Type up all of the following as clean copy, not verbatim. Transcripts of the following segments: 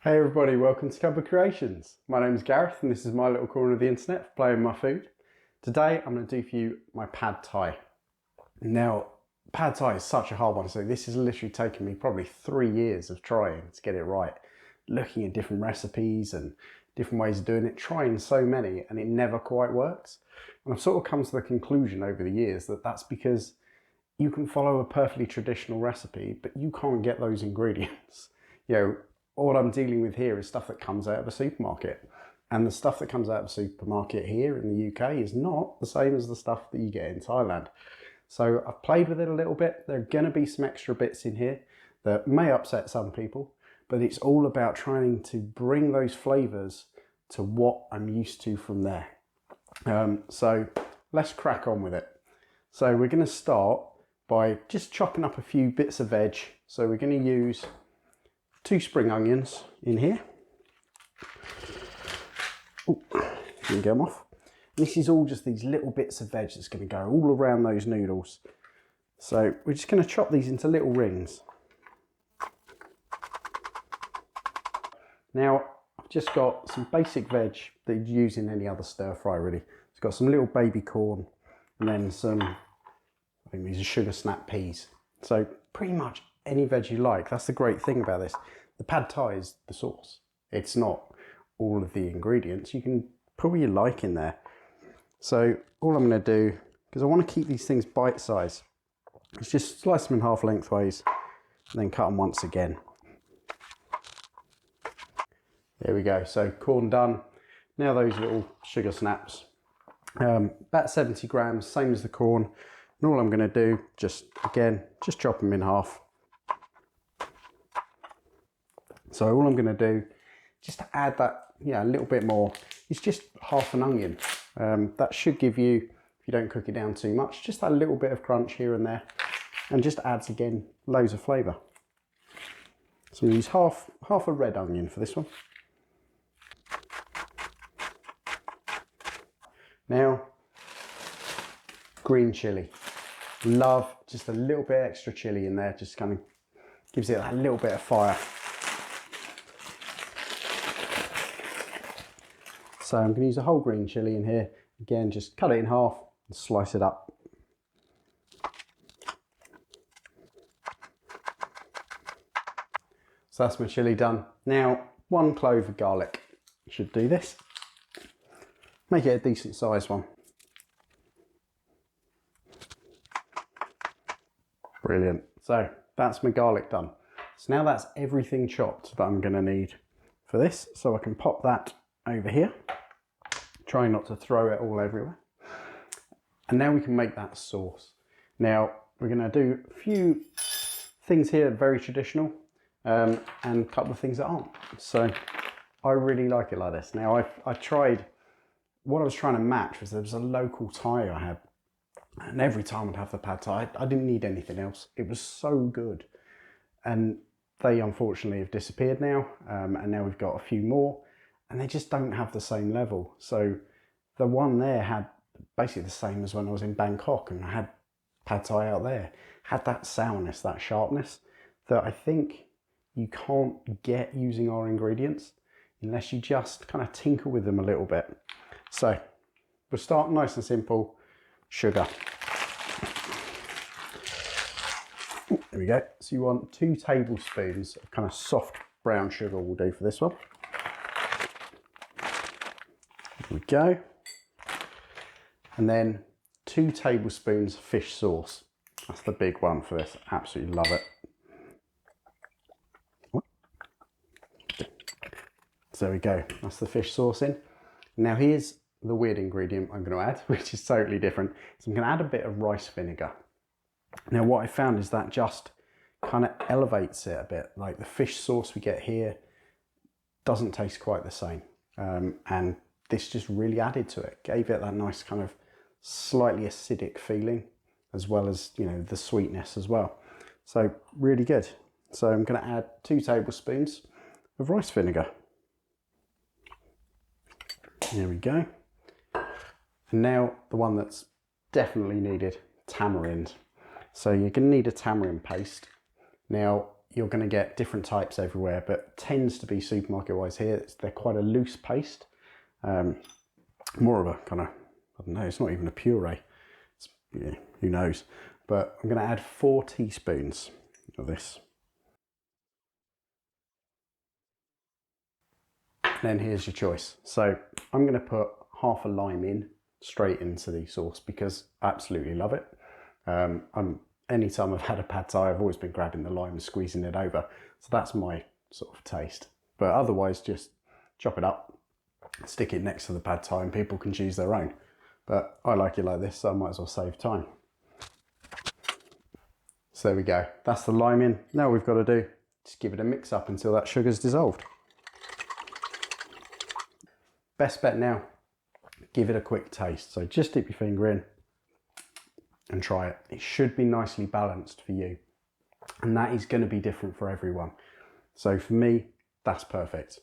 Hey everybody, welcome to Cupboard Creations. My name is Gareth and this is my little corner of the internet for playing my food. Today I'm going to do for you my pad thai. Now, pad thai is such a hard one, so this has literally taken me probably 3 years of trying to get it right. Looking at different recipes and different ways of doing it, trying so many, and it never quite works. And I've sort of come to the conclusion over the years that that's because you can follow a perfectly traditional recipe, but you can't get those ingredients. All I'm dealing with here is stuff that comes out of a supermarket. And the stuff that comes out of a supermarket here in the UK is not the same as the stuff that you get in Thailand. So I've played with it a little bit. There are going to be some extra bits in here that may upset some people, but it's all about trying to bring those flavours to what I'm used to from there. So let's crack on with it. So we're going to start by just chopping up a few bits of veg. So we're going to use 2 spring onions in here. Ooh, can get them off. This is all just these little bits of veg that's going to go all around those noodles. So we're just going to chop these into little rings. Now I've just got some basic veg that you'd use in any other stir fry really. It's got some little baby corn and then some, I think these are sugar snap peas. So pretty much any veg you like. That's the great thing about this. The pad thai is the sauce. It's not all of the ingredients. You can put what you like in there. So all I'm going to do, because I want to keep these things bite size, is just slice them in half lengthways and then cut them once again. There we go. So corn done. Now those little sugar snaps. About 70 grams, same as the corn. And all I'm going to do, just chop them in half. So all I'm going to do, just to add that, a little bit more, is just half an onion. That should give you, if you don't cook it down too much, just that little bit of crunch here and there, and just adds again loads of flavour. So we use half a red onion for this one. Now, green chilli. Love just a little bit extra chilli in there, just kind of gives it that little bit of fire. So I'm going to use a whole green chilli in here. Again, just cut it in half and slice it up. So that's my chilli done. Now, 1 clove of garlic. Should do this. Make it a decent sized one. Brilliant. So that's my garlic done. So now that's everything chopped that I'm going to need for this. So I can pop that over here. Try not to throw it all everywhere. And now we can make that sauce. Now we're going to do a few things here very traditional and a couple of things that aren't. So I really like it like this. Now I tried, what I was trying to match was there was a local Thai I had, and every time I'd have the pad thai, I didn't need anything else. It was so good. And they unfortunately have disappeared now, and now we've got a few more. And they just don't have the same level. So the one there had basically the same as when I was in Bangkok and I had pad thai out there. Had that sourness, that sharpness that I think you can't get using our ingredients unless you just kind of tinker with them a little bit. So we'll start nice and simple. Sugar. Ooh, there we go. So you want 2 tablespoons of kind of soft brown sugar will do for this one. There we go. And then 2 tablespoons fish sauce. That's the big one for this. Absolutely love it. So there we go. That's the fish sauce in. Now here's the weird ingredient I'm going to add, which is totally different. So I'm going to add a bit of rice vinegar. Now what I found is that just kind of elevates it a bit. Like the fish sauce we get here doesn't taste quite the same. And this just really added to it, gave it that nice kind of slightly acidic feeling, as well as, the sweetness as well. So really good. So I'm going to add 2 tablespoons of rice vinegar. There we go. And now the one that's definitely needed, tamarind. So you're going to need a tamarind paste. Now you're going to get different types everywhere, but tends to be supermarket wise here. They're quite a loose paste, more of a kind of, I don't know, it's not even a puree. Yeah, who knows? But I'm going to add 4 teaspoons of this. And then here's your choice. So I'm going to put half a lime in straight into the sauce because I absolutely love it. Anytime I've had a pad thai, I've always been grabbing the lime and squeezing it over. So that's my sort of taste. But otherwise, just chop it up, stick it next to the pad thai, and people can choose their own. But I like it like this, so I might as well save time. So there we go. That's the lime in. Now we've got to do, just give it a mix up until that sugar's dissolved. Best bet now, give it a quick taste. So just dip your finger in and try it. It should be nicely balanced for you. And that is going to be different for everyone. So for me, that's perfect.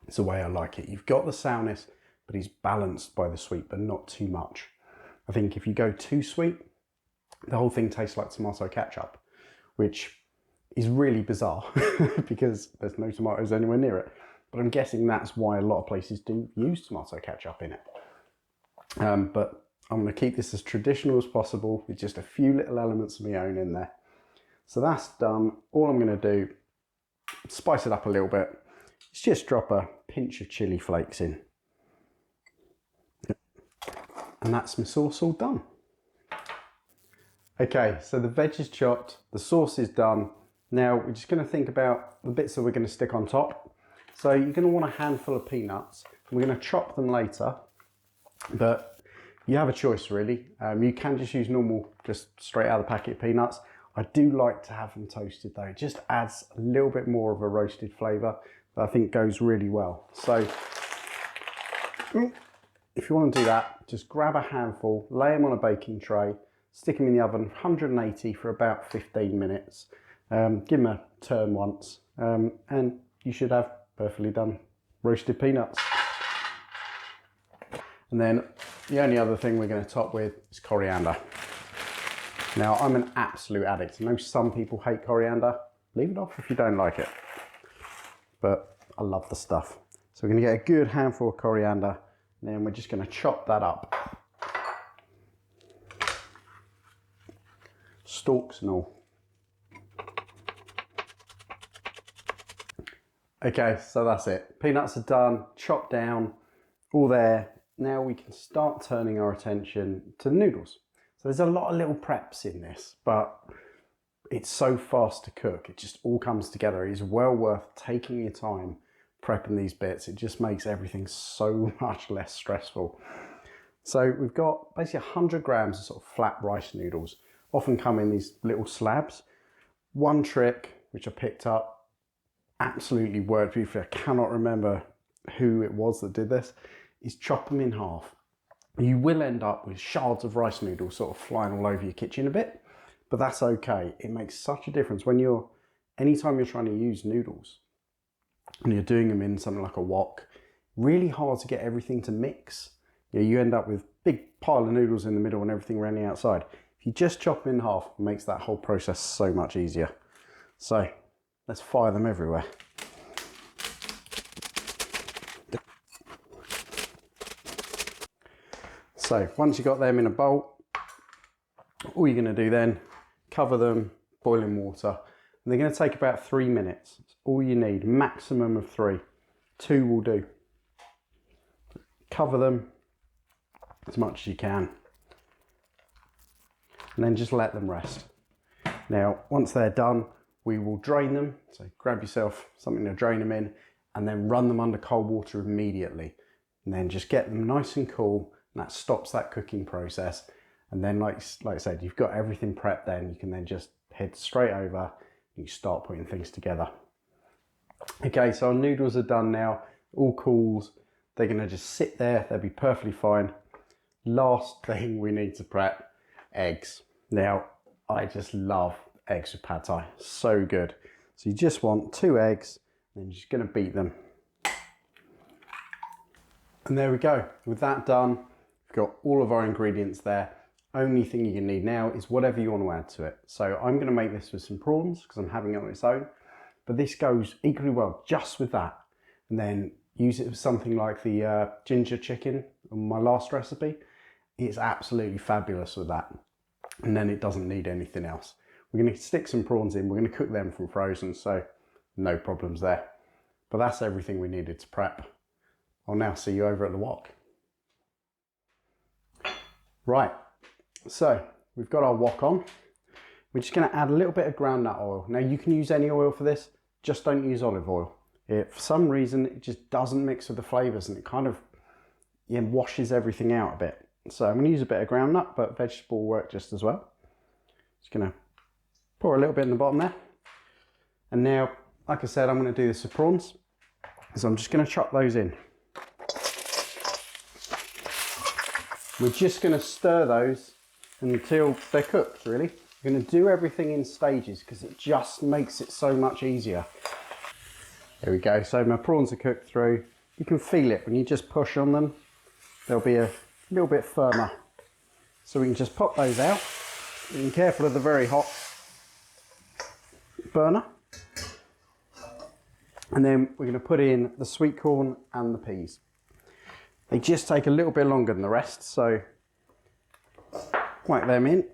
It's the way I like it. You've got the sourness, but it's balanced by the sweet, but not too much. I think if you go too sweet, the whole thing tastes like tomato ketchup, which is really bizarre because there's no tomatoes anywhere near it. But I'm guessing that's why a lot of places do use tomato ketchup in it. But I'm going to keep this as traditional as possible with just a few little elements of my own in there. So that's done. All I'm going to do, spice it up a little bit, is just drop a pinch of chili flakes in. And that's my sauce all done. Okay, so the veg is chopped, the sauce is done. Now we're just going to think about the bits that we're going to stick on top. So you're going to want a handful of peanuts. We're going to chop them later, but you have a choice really. You can just use normal, just straight out of the packet peanuts. I do like to have them toasted though. It just adds a little bit more of a roasted flavour that I think goes really well. So if you want to do that, just grab a handful, lay them on a baking tray, stick them in the oven 180 for about 15 minutes. Give them a turn once and you should have perfectly done roasted peanuts. And then the only other thing we're going to top with is coriander. Now I'm an absolute addict. I know some people hate coriander. Leave it off if you don't like it. But I love the stuff. So we're going to get a good handful of coriander and then we're just going to chop that up. Stalks and all. Okay, so that's it. Peanuts are done, chopped down, all there. Now we can start turning our attention to the noodles. So there's a lot of little preps in this, but it's so fast to cook. It just all comes together. It's well worth taking your time prepping these bits. It just makes everything so much less stressful. So we've got basically 100 grams of sort of flat rice noodles. Often come in these little slabs. One trick, which I picked up, absolutely worked beautifully. I cannot remember who it was that did this, is chop them in half. You will end up with shards of rice noodles sort of flying all over your kitchen a bit, but that's okay. It makes such a difference when anytime you're trying to use noodles and you're doing them in something like a wok, really hard to get everything to mix. You end up with big pile of noodles in the middle and everything around the outside. If you just chop them in half, it makes that whole process so much easier. So let's fire them everywhere. So once you've got them in a bowl, all you're going to do then, cover them, boiling water, and they're going to take about 3 minutes. That's all you need, maximum of 3. 2 will do. Cover them as much as you can, and then just let them rest. Now, once they're done, we will drain them. So grab yourself something to drain them in, and then run them under cold water immediately. And then just get them nice and cool, and that stops that cooking process. And then like I said, you've got everything prepped then. You can then just head straight over and you start putting things together. Okay, so our noodles are done now, all cooled. They're gonna just sit there, they'll be perfectly fine. Last thing we need to prep, eggs. Now, I just love eggs with pad thai, so good. So you just want 2 eggs, and you're just gonna beat them. And there we go, with that done, we've got all of our ingredients there. only thing you're gonna need now is whatever you want to add to it. So I'm gonna make this with some prawns because I'm having it on its own, but this goes equally well just with that. And then use it with something like the ginger chicken on my last recipe. It's absolutely fabulous with that. And then it doesn't need anything else. We're gonna stick some prawns in, we're gonna cook them from frozen, so no problems there. But that's everything we needed to prep. I'll now see you over at the wok. Right, so we've got our wok on. We're just gonna add a little bit of groundnut oil. Now you can use any oil for this, just don't use olive oil. For some reason, it just doesn't mix with the flavors and it kind of washes everything out a bit. So I'm gonna use a bit of groundnut, but vegetable will work just as well. Just gonna pour a little bit in the bottom there. And now, like I said, I'm gonna do this with prawns. So I'm just gonna chop those in. We're just gonna stir those until they're cooked, really. We're gonna do everything in stages because it just makes it so much easier. There we go, so my prawns are cooked through. You can feel it when you just push on them. They'll be a little bit firmer. So we can just pop those out. Being careful of the very hot burner. And then we're going to put in the sweet corn and the peas. They just take a little bit longer than the rest, so whack them in.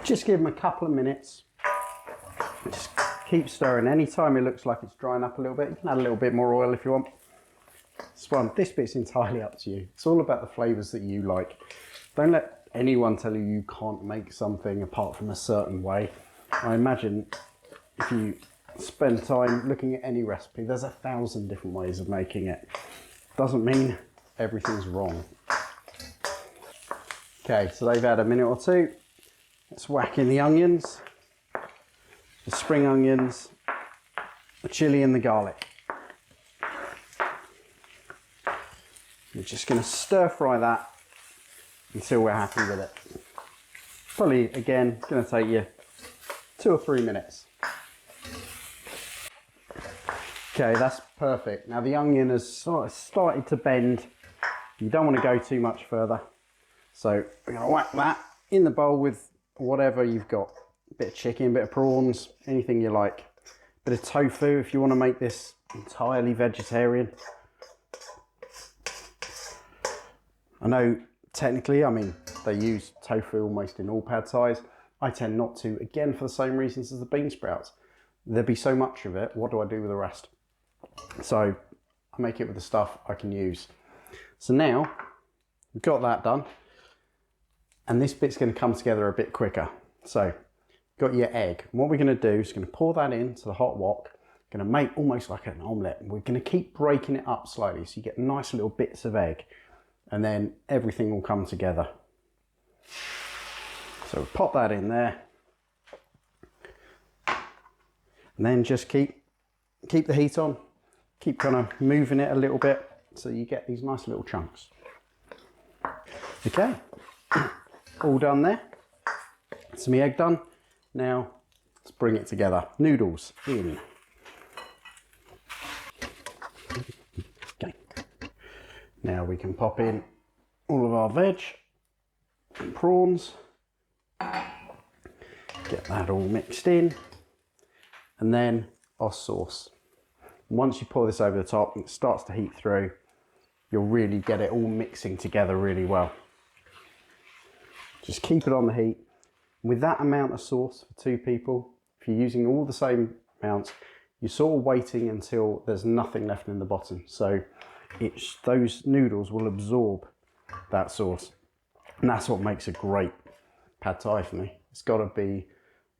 Just give them a couple of minutes. Just keep stirring. Anytime it looks like it's drying up a little bit, you can add a little bit more oil if you want. This bit's entirely up to you. It's all about the flavours that you like. Don't let anyone tell you you can't make something apart from a certain way. I imagine if you spend time looking at any recipe, there's 1,000 different ways of making it. Doesn't mean everything's wrong. Okay, so they've had a minute or two. Let's whack in the onions, the spring onions, the chilli and the garlic. We're just going to stir fry that until we're happy with it. Probably, again, going to take you 2 or 3 minutes. Okay, that's perfect. Now the onion has sort of started to bend. You don't want to go too much further. So we're going to whack that in the bowl with whatever you've got. A bit of chicken, a bit of prawns, anything you like. A bit of tofu if you want to make this entirely vegetarian. I know technically, I mean, they use tofu almost in all pad thais. I tend not to, again, for the same reasons as the bean sprouts. There'd be so much of it, what do I do with the rest? So I make it with the stuff I can use. So now we've got that done. And this bit's going to come together a bit quicker. So you've got your egg. And what we're going to do is going to pour that into the hot wok. Going to make almost like an omelette. We're going to keep breaking it up slightly so you get nice little bits of egg. And then everything will come together. So we'll pop that in there. And then just keep the heat on. Keep kind of moving it a little bit so you get these nice little chunks. Okay, all done there. Some egg done. Now let's bring it together. Noodles in. Okay. Now we can pop in all of our veg and prawns. Get that all mixed in. And then our sauce. Once you pour this over the top and it starts to heat through, you'll really get it all mixing together really well. Just keep it on the heat. With that amount of sauce for 2 people, if you're using all the same amounts, you're sort of waiting until there's nothing left in the bottom. So those noodles will absorb that sauce. And that's what makes a great pad thai for me. It's got to be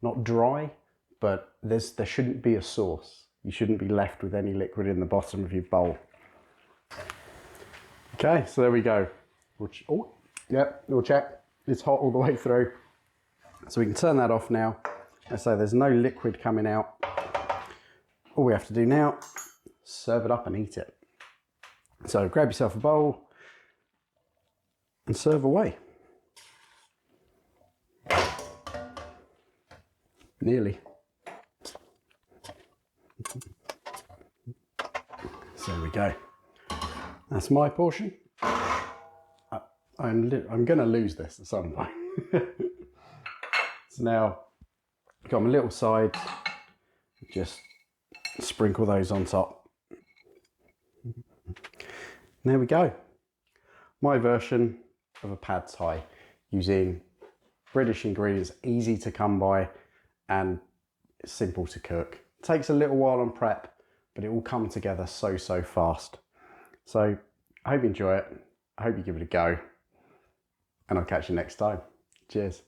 not dry, but there shouldn't be a sauce. You shouldn't be left with any liquid in the bottom of your bowl. Okay, so there we go. We'll check. It's hot all the way through. So we can turn that off now. And so there's no liquid coming out. All we have to do now, serve it up and eat it. So grab yourself a bowl and serve away. Nearly. go. That's my portion. I'm going to lose this at some point. So now, got my little sides. Just sprinkle those on top. There we go. My version of a pad thai using British ingredients, easy to come by and simple to cook. Takes a little while on prep, but it will come together so fast. So I hope you enjoy it. I hope you give it a go, and I'll catch you next time. Cheers.